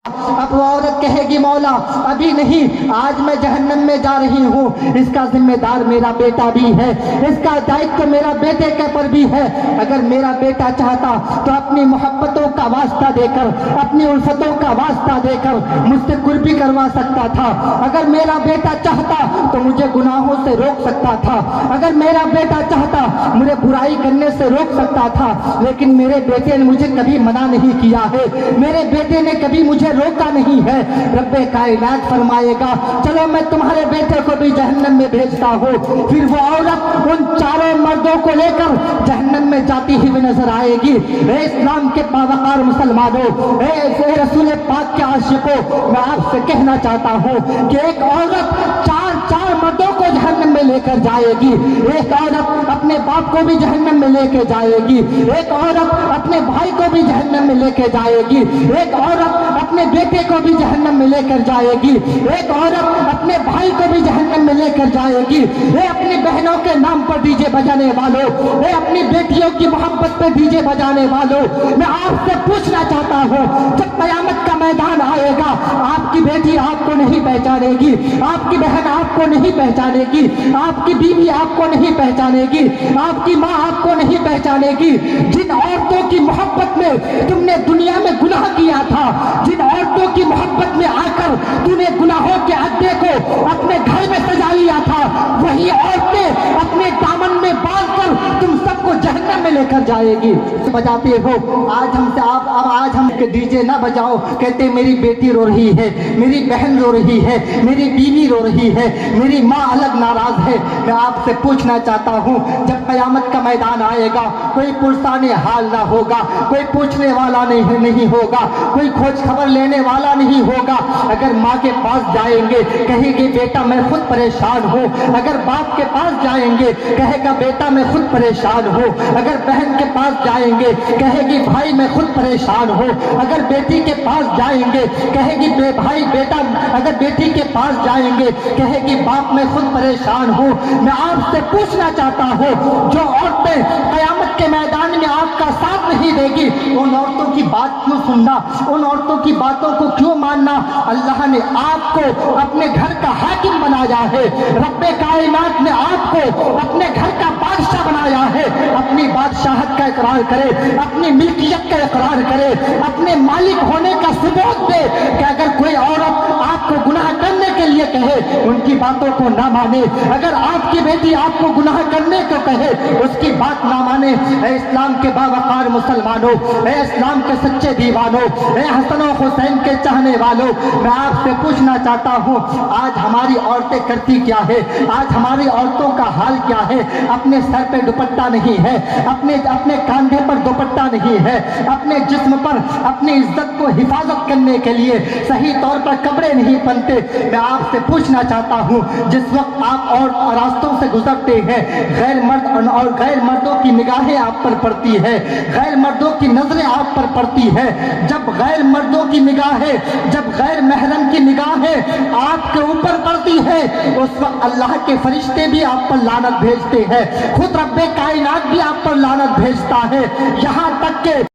اب وہ عورت کہے گی مولا ابھی نہیں، آج میں جہنم میں جا رہی ہوں، اس کا ذمہ دار میرا بیٹا بھی ہے، اس کا دائتو میرا بیٹے کے پر بھی ہے۔ اگر میرا بیٹا چاہتا تو اپنی محبتوں کا واسطہ دے کر، اپنی الفتوں کا واسطہ دے کر مجھ سے قربی کروا سکتا تھا۔ اگر میرا بیٹا چاہتا تو مجھے گناہوں سے روک سکتا تھا، اگر میرا بیٹا چاہتا مجھے برائی کرنے سے روک سکتا تھا، لیکن میرے بیٹے نے مجھے کبھی منع نہیں کیا ہے، میرے بیٹے نے کبھی مجھے روکا نہیں ہے۔ رب کائنات فرمائے گا چلو میں تمہارے بیٹے کو بھی جہنم میں بھیجتا ہوں۔ پھر وہ عورت ان چاروں مردوں کو لے کر جہنم میں جاتی ہوئی نظر آئے گی۔ اے اسلام کے باوقار مسلمانوں، اے رسول پاک کے عاشقوں، میں آپ سے کہنا چاہتا ہوں کہ ایک عورت چار مردوں کو جہنم میں لے کر جائے گی۔ ایک عورت اپنے باپ کو بھی جہنم میں لے کے جائے گی، ایک عورت اپنے بھائی کو بھی جہنم میں لے کے جائے گی، ایک عورت اپنے بیٹے کو بھی جہنم میں لے کر جائے گی، ایک عورت اپنے بھائی کو بھی جہنم میں لے کر جائے گی۔ اے اپنی بہنوں کے نام پر ڈی جے بجانے والوں، اے اپنی بیٹیوں کی محبت پہ ڈی جے بجانے والوں، میں آپ سے پوچھنا چاہتا ہوں جب قیامت کا میدان آئے گا آپ کی بیٹی آپ کو نہیں پہچانے گی، آپ کی بہن آپ کو نہیں پہچانے گی، آپ کی بیوی آپ کو نہیں پہچانے گی، آپ کی ماں آپ کو نہیں پہچانے گی۔ جن عورتوں کی محبت میں تم نے دنیا میں گناہ کیا تھا، جن عورتوں کی محبت میں آ کر تم نے گناہوں کے اڈے کو اپنے گھر میں سجا لیا تھا، وہی عورتیں اپنے دامن میں باندھ کر تم سب کو جہنم میں لے کر جائے گی۔ بجاتے ہو آج ہم سے آج ہم ڈی جے نہ بجاؤ، کہتے میری بیٹی رو رہی ہے، میری بہن رو رہی ہے، میری بیوی رو رہی ہے، میری ماں الگ ناراض ہے۔ میں آپ سے پوچھنا چاہتا ہوں جب قیامت کا میدان آئے گا کوئی پرسان حال نہ ہوگا، کوئی پوچھنے والا نہیں ہوگا، کوئی کھوج خبر لینے والا نہیں ہوگا۔ اگر ماں کے پاس جائیں گے کہے گی بیٹا میں خود پریشان ہوں، اگر باپ کے پاس جائیں گے کہے گا بیٹا میں خود پریشان ہوں، اگر بہن کے پاس جائیں گے کہے گی بھائی میں خود پریشان ہوں، اگر بیٹی کے پاس جائیں گے کہے گی بھائی بیٹا، اگر بیٹی کے پاس جائیں گے کہے گی باپ میں خود پریشان ہوں۔ میں آپ سے پوچھنا چاہتا ہوں جو عورتیں قیامت کے میدان میں آپ کا ساتھ نہیں دے گی ان عورتوں کی بات کیوں سننا، ان عورتوں کی باتوں کو کیوں ماننا؟ اللہ نے آپ کو اپنے گھر کا حاکم بنایا ہے، رب کائنات نے آپ کو اپنے گھر کا بادشاہ بنایا ہے۔ اپنی بادشاہت کا اقرار کرے، اپنی ملکیت کا اقرار کرے، اپنے مالک ہونے کا ثبوت دے کہ اگر کوئی عورت آپ کو گناہ کرنے کے لیے کہے ان کی باتوں کو نہ مانے، اگر آپ کی بیٹی آپ کو گناہ کرنے کو کہے اس کی بات نہ مانے۔ اے اسلام کے باوقار مسلمانوں، اے اسلام کے سچے دیوانوں، اے حسن و حسین کے چاہنے والوں، میں آپ سے پوچھنا چاہتا ہوں آج ہماری عورتیں کرتی کیا ہے؟ آج ہماری عورتوں کا حال کیا ہے؟ اپنے سر پہ دوپٹہ نہیں ہے، اپنے کاندھے پر دوپٹہ نہیں ہے، اپنے جسم پر اپنی عزت کو حفاظت کرنے کے لیے صحیح طور پر کپڑے نہیں پہنتے۔ میں آپ سے پوچھنا چاہتا ہوں جس وقت آپ اور راستوں سے گزرتے ہیں غیر مرد اور غیر مردوں کی نگاہیں آپ پر پڑتی ہے، غیر مردوں کی نظریں آپ پر پڑتی ہے، جب غیر مردوں کی نگاہیں، جب غیر محرم کی نگاہیں آپ کے اوپر پڑتی ہے اس وقت اللہ کے فرشتے بھی آپ پر لعنت بھیجتے ہیں، خود رب کائنات بھی آپ پر لعنت بھیجتا ہے، یہاں تک کہ